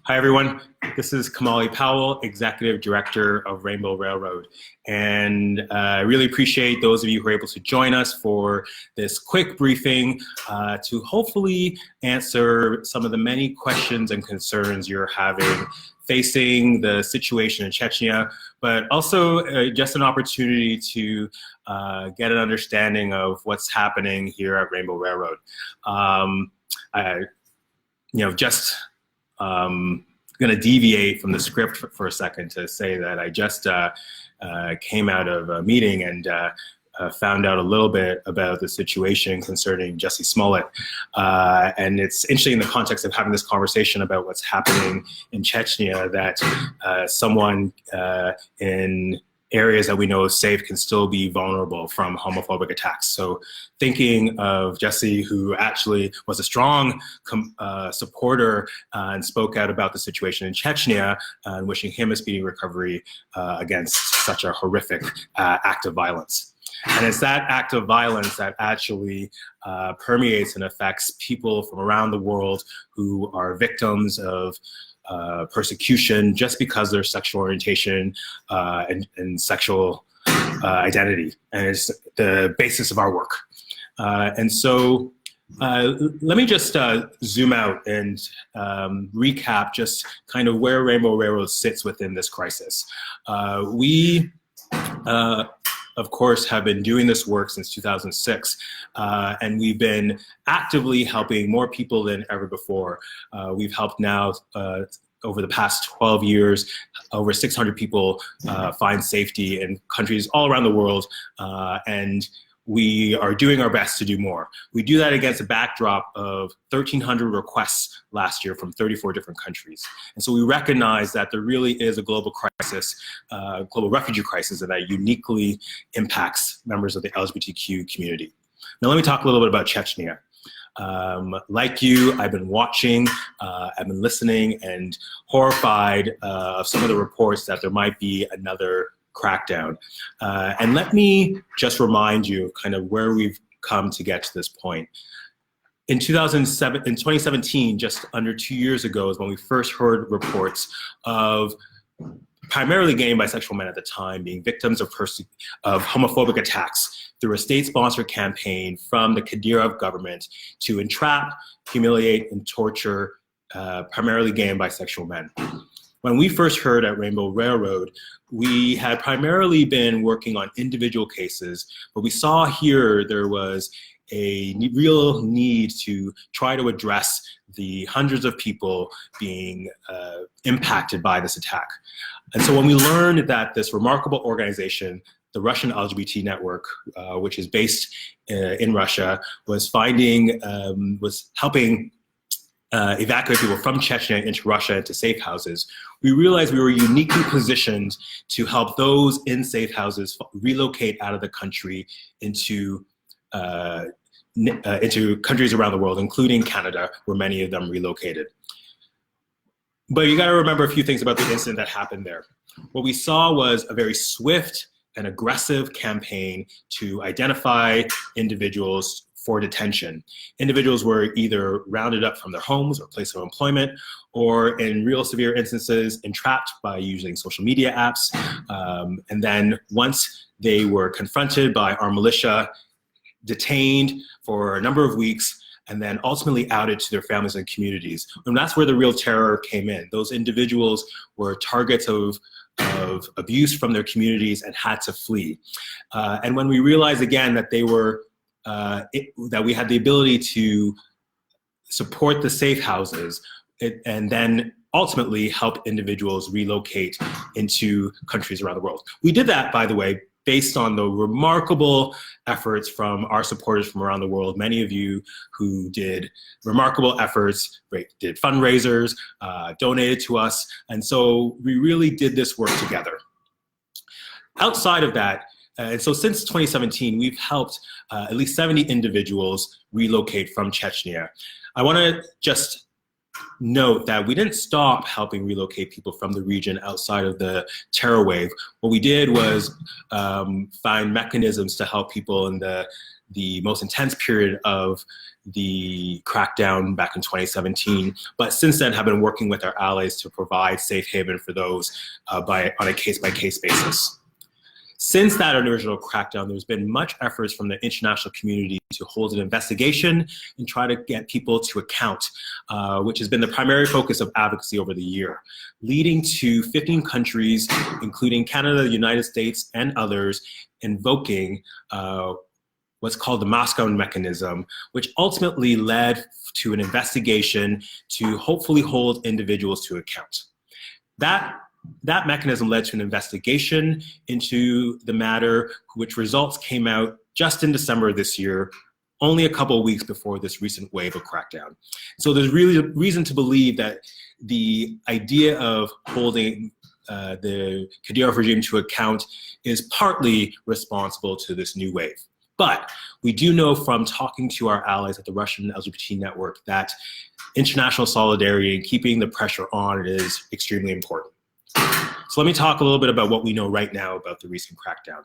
Hi, everyone. This is Kimahli Powell, Executive Director of Rainbow Railroad. And I really appreciate those of you who are able to join us for this quick briefing to hopefully answer some of the many questions and concerns you're having facing the situation in Chechnya, but also just an opportunity to get an understanding of what's happening here at Rainbow Railroad. Going to deviate from the script for a second to say that I just came out of a meeting and found out a little bit about the situation concerning Jussie Smollett. And it's interesting in the context of having this conversation about what's happening in Chechnya that someone in areas that we know is safe can still be vulnerable from homophobic attacks. So thinking of Jussie, who actually was a strong supporter and spoke out about the situation in Chechnya, and wishing him a speedy recovery against such a horrific act of violence. And it's that act of violence that actually permeates and affects people from around the world who are victims of persecution just because of their sexual orientation and sexual identity. And it's the basis of our work. And so let me just zoom out and recap just kind of where Rainbow Railroad sits within this crisis. We, of course, have been doing this work since 2006, and we've been actively helping more people than ever before. We've helped now, over the past 12 years, over 600 people find safety in countries all around the world, and we are doing our best to do more. We do that against a backdrop of 1,300 requests last year from 34 different countries. And so we recognize that there really is a global crisis, global refugee crisis, that uniquely impacts members of the LGBTQ community. Now let me talk a little bit about Chechnya. Like you, I've been watching, I've been listening and horrified of some of the reports that there might be another crackdown. And let me just remind you kind of where we've come to get to this point. In 2017, just under 2 years ago, is when we first heard reports of primarily gay and bisexual men at the time being victims of homophobic attacks through a state-sponsored campaign from the Kadyrov government to entrap, humiliate, and torture primarily gay and bisexual men. When we first heard at Rainbow Railroad, we had primarily been working on individual cases, but we saw here there was a real need to try to address the hundreds of people being impacted by this attack. And so when we learned that this remarkable organization, the Russian LGBT network, which is based in Russia, was helping evacuate people from Chechnya into Russia into safe houses, we realized we were uniquely positioned to help those in safe houses relocate out of the country into countries around the world, including Canada, where many of them relocated. But you gotta remember a few things about the incident that happened there. What we saw was a very swift and aggressive campaign to identify individuals for detention. Individuals were either rounded up from their homes or place of employment, or in real severe instances, entrapped by using social media apps. And then once they were confronted by our militia, detained for a number of weeks, and then ultimately outed to their families and communities. And that's where the real terror came in. Those individuals were targets of abuse from their communities and had to flee. And when we realized again that they were that we had the ability to support the safe houses and then ultimately help individuals relocate into countries around the world. We did that, by the way, based on the remarkable efforts from our supporters from around the world, many of you who did remarkable efforts, did fundraisers, donated to us, and so we really did this work together. Outside of that, and so since 2017, we've helped at least 70 individuals relocate from Chechnya. I want to just note that we didn't stop helping relocate people from the region outside of the terror wave. What we did was find mechanisms to help people in the the most intense period of the crackdown back in 2017, but since then have been working with our allies to provide safe haven for those on a case-by-case basis. Since that original crackdown, there's been much efforts from the international community to hold an investigation and try to get people to account, which has been the primary focus of advocacy over the year, leading to 15 countries, including Canada, the United States, and others, invoking what's called the Moscow mechanism, which ultimately led to an investigation to hopefully hold individuals to account. That mechanism led to an investigation into the matter, which results came out just in December of this year, only a couple of weeks before this recent wave of crackdown. So there's really a reason to believe that the idea of holding the Kadyrov regime to account is partly responsible to this new wave. But we do know from talking to our allies at the Russian LGBT network that international solidarity and keeping the pressure on is extremely important. So let me talk a little bit about what we know right now about the recent crackdown.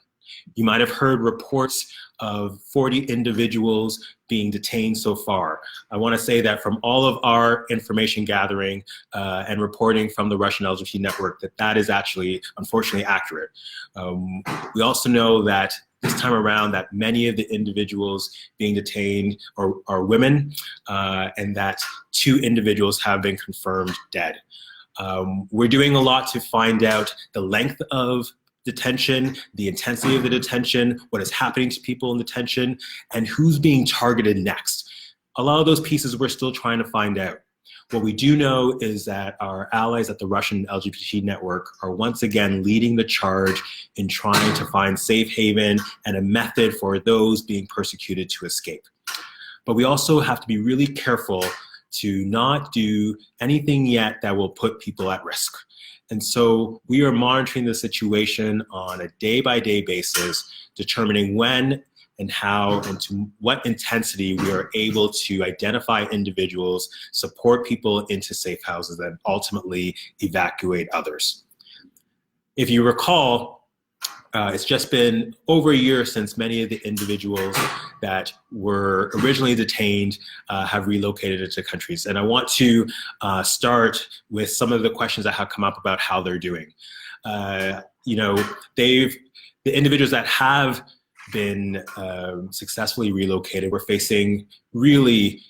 You might have heard reports of 40 individuals being detained so far. I want to say that from all of our information gathering and reporting from the Russian LGBT network, that is actually, unfortunately, accurate. We also know that this time around that many of the individuals being detained are women, and that 2 individuals have been confirmed dead. We're doing a lot to find out the length of detention, the intensity of the detention, what is happening to people in detention, and who's being targeted next. A lot of those pieces we're still trying to find out. What we do know is that our allies at the Russian LGBT network are once again leading the charge in trying to find safe haven and a method for those being persecuted to escape. But we also have to be really careful to not do anything yet that will put people at risk. And so we are monitoring the situation on a day-by-day basis, determining when and how and to what intensity we are able to identify individuals, support people into safe houses, and ultimately evacuate others. If you recall, it's just been over a year since many of the individuals that were originally detained have relocated into countries. And I want to start with some of the questions that have come up about how they're doing. You know, the individuals that have been successfully relocated were facing really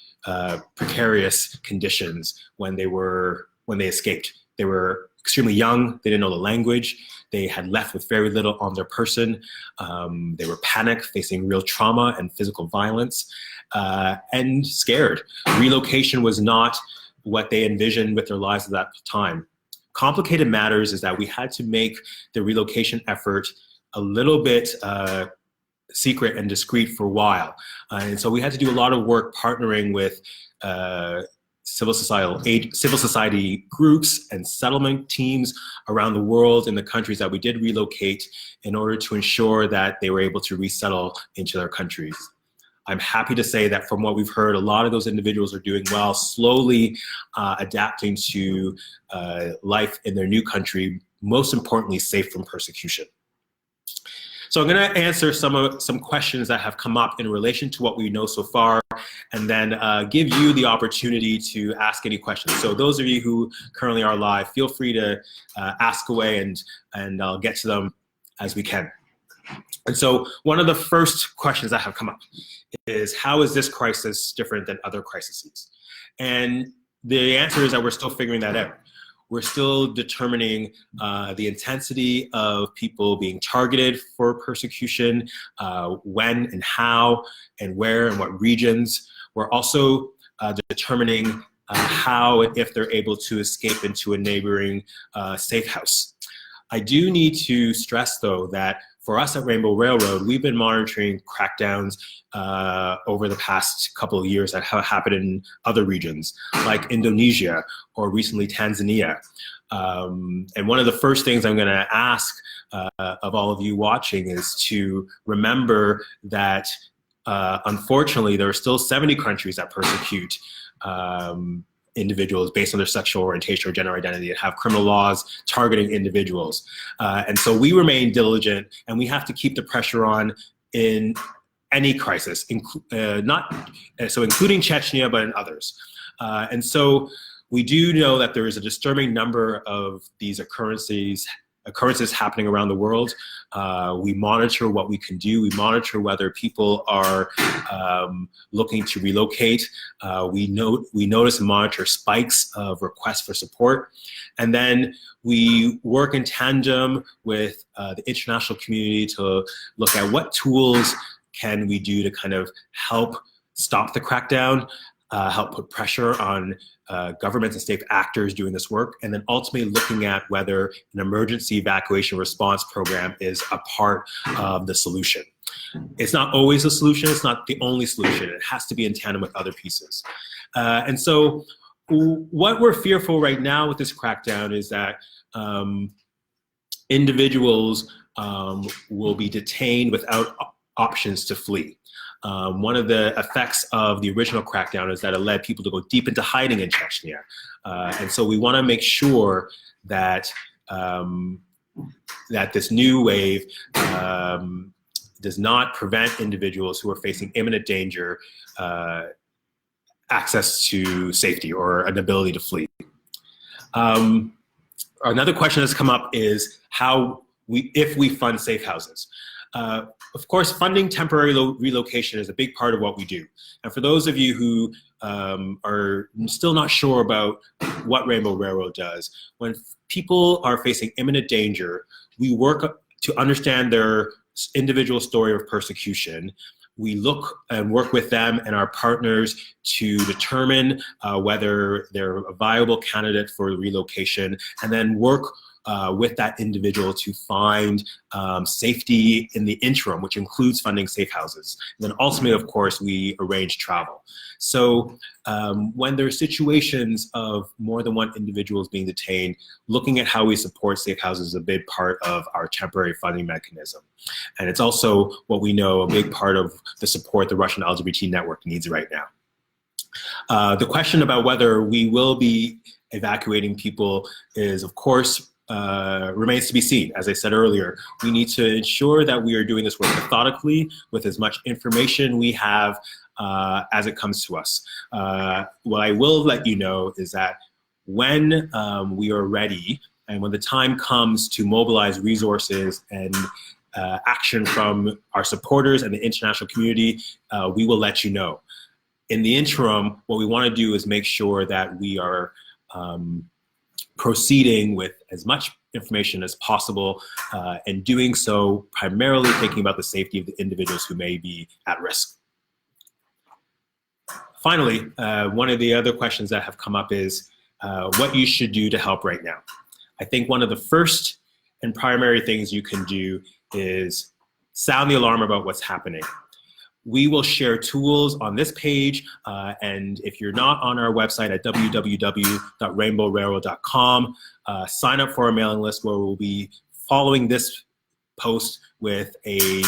precarious conditions when they escaped. They were extremely young, they didn't know the language, they had left with very little on their person, they were panicked, facing real trauma and physical violence, and scared. Relocation was not what they envisioned with their lives at that time. Complicated matters is that we had to make the relocation effort a little bit secret and discreet for a while. And so we had to do a lot of work partnering with civil society groups and settlement teams around the world in the countries that we did relocate in order to ensure that they were able to resettle into their countries. I'm happy to say that from what we've heard, a lot of those individuals are doing well, slowly adapting to life in their new country, most importantly, safe from persecution. So I'm going to answer some questions that have come up in relation to what we know so far, and then give you the opportunity to ask any questions. So those of you who currently are live, feel free to ask away, and I'll get to them as we can. And so one of the first questions that have come up is, how is this crisis different than other crises? And the answer is that we're still figuring that out. We're still determining the intensity of people being targeted for persecution, when and how and where and what regions. We're also determining how and if they're able to escape into a neighboring safe house. I do need to stress, though, that for us at Rainbow Railroad, we've been monitoring crackdowns over the past couple of years that have happened in other regions, like Indonesia or recently Tanzania. And one of the first things I'm going to ask of all of you watching is to remember that, unfortunately, there are still 70 countries that persecute individuals based on their sexual orientation or gender identity and have criminal laws targeting individuals. And so we remain diligent, and we have to keep the pressure on in any crisis, including Chechnya, but in others. And so we do know that there is a disturbing number of these occurrences happening around the world. We monitor what we can do. We monitor whether people are looking to relocate. We notice and monitor spikes of requests for support. And then we work in tandem with the international community to look at what tools can we do to kind of help stop the crackdown, help put pressure on governments and state actors doing this work, and then ultimately looking at whether an emergency evacuation response program is a part of the solution. It's not always a solution, it's not the only solution, it has to be in tandem with other pieces. And so what we're fearful right now with this crackdown is that individuals will be detained without options to flee. One of the effects of the original crackdown is that it led people to go deep into hiding in Chechnya. And so we want to make sure that, that this new wave does not prevent individuals who are facing imminent danger access to safety or an ability to flee. Another question that's come up is if we fund safe houses. Of course, funding temporary relocation is a big part of what we do. And for those of you who are still not sure about what Rainbow Railroad does, when people are facing imminent danger, we work to understand their individual story of persecution. We look and work with them and our partners to determine whether they're a viable candidate for relocation, and then work with that individual to find safety in the interim, which includes funding safe houses. And then ultimately, of course, we arrange travel. So when there are situations of more than one individuals being detained, looking at how we support safe houses is a big part of our temporary funding mechanism. And it's also what we know a big part of the support the Russian LGBT network needs right now. The question about whether we will be evacuating people is, of course, remains to be seen. As I said earlier, we need to ensure that we are doing this work methodically with as much information we have as it comes to us. What I will let you know is that when we are ready and when the time comes to mobilize resources and action from our supporters and the international community, we will let you know. In the interim, what we want to do is make sure that we are proceeding with as much information as possible, and doing so primarily thinking about the safety of the individuals who may be at risk. Finally, one of the other questions that have come up is what you should do to help right now. I think one of the first and primary things you can do is sound the alarm about what's happening. We will share tools on this page, and if you're not on our website at www.rainbowrailroad.com, sign up for our mailing list where we'll be following this post with a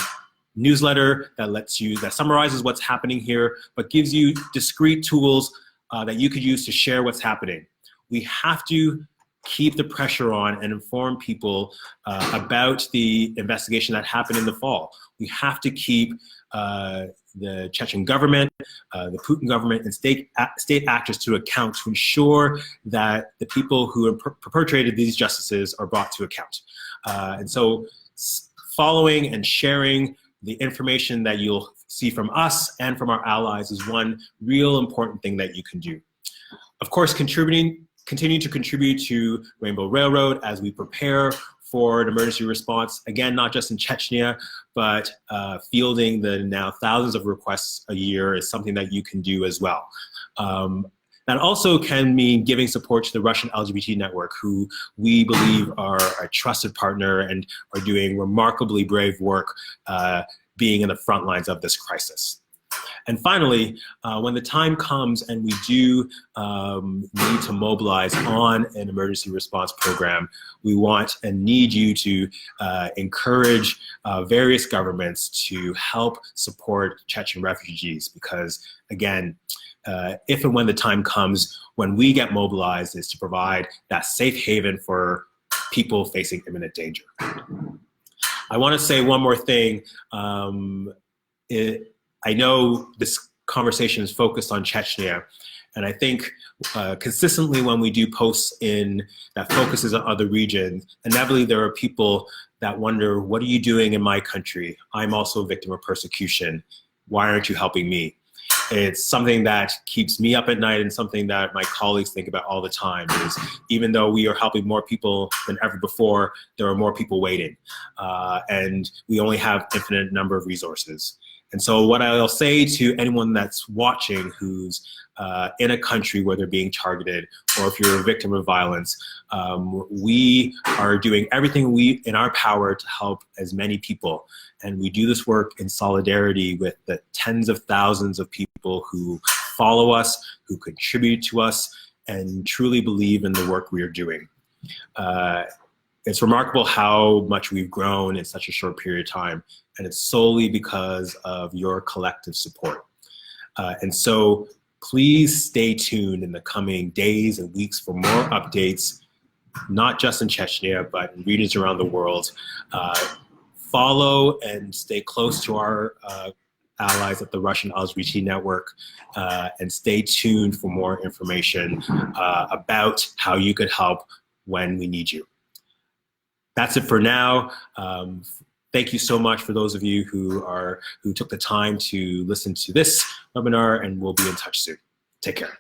newsletter that summarizes what's happening here, but gives you discrete tools that you could use to share what's happening. We have to keep the pressure on and inform people about the investigation that happened in the fall. We have to keep the Chechen government, the Putin government, and state actors to account to ensure that the people who have perpetrated these injustices are brought to account. And so following and sharing the information that you'll see from us and from our allies is one real important thing that you can do. Of course, continue to contribute to Rainbow Railroad as we prepare for an emergency response, again, not just in Chechnya, but fielding the now thousands of requests a year is something that you can do as well. That also can mean giving support to the Russian LGBT network, who we believe are a trusted partner and are doing remarkably brave work being in the front lines of this crisis. And finally, when the time comes and we do need to mobilize on an emergency response program, we want and need you to encourage various governments to help support Chechen refugees, because again, if and when the time comes when we get mobilized, is to provide that safe haven for people facing imminent danger. I want to say one more thing. I know this conversation is focused on Chechnya, and I think consistently when we do posts that focuses on other regions, inevitably there are people that wonder, what are you doing in my country? I'm also a victim of persecution. Why aren't you helping me? It's something that keeps me up at night, and something that my colleagues think about all the time is, even though we are helping more people than ever before, there are more people waiting. And we only have infinite number of resources. And so what I'll say to anyone that's watching who's in a country where they're being targeted, or if you're a victim of violence, we are doing everything in our power to help as many people. And we do this work in solidarity with the tens of thousands of people who follow us, who contribute to us, and truly believe in the work we are doing. It's remarkable how much we've grown in such a short period of time, and it's solely because of your collective support. And so please stay tuned in the coming days and weeks for more updates, not just in Chechnya, but in regions around the world. Follow and stay close to our allies at the Russian LGBT Network, and stay tuned for more information about how you could help when we need you. That's it for now. Thank you so much for those of you who took the time to listen to this webinar, and we'll be in touch soon. Take care.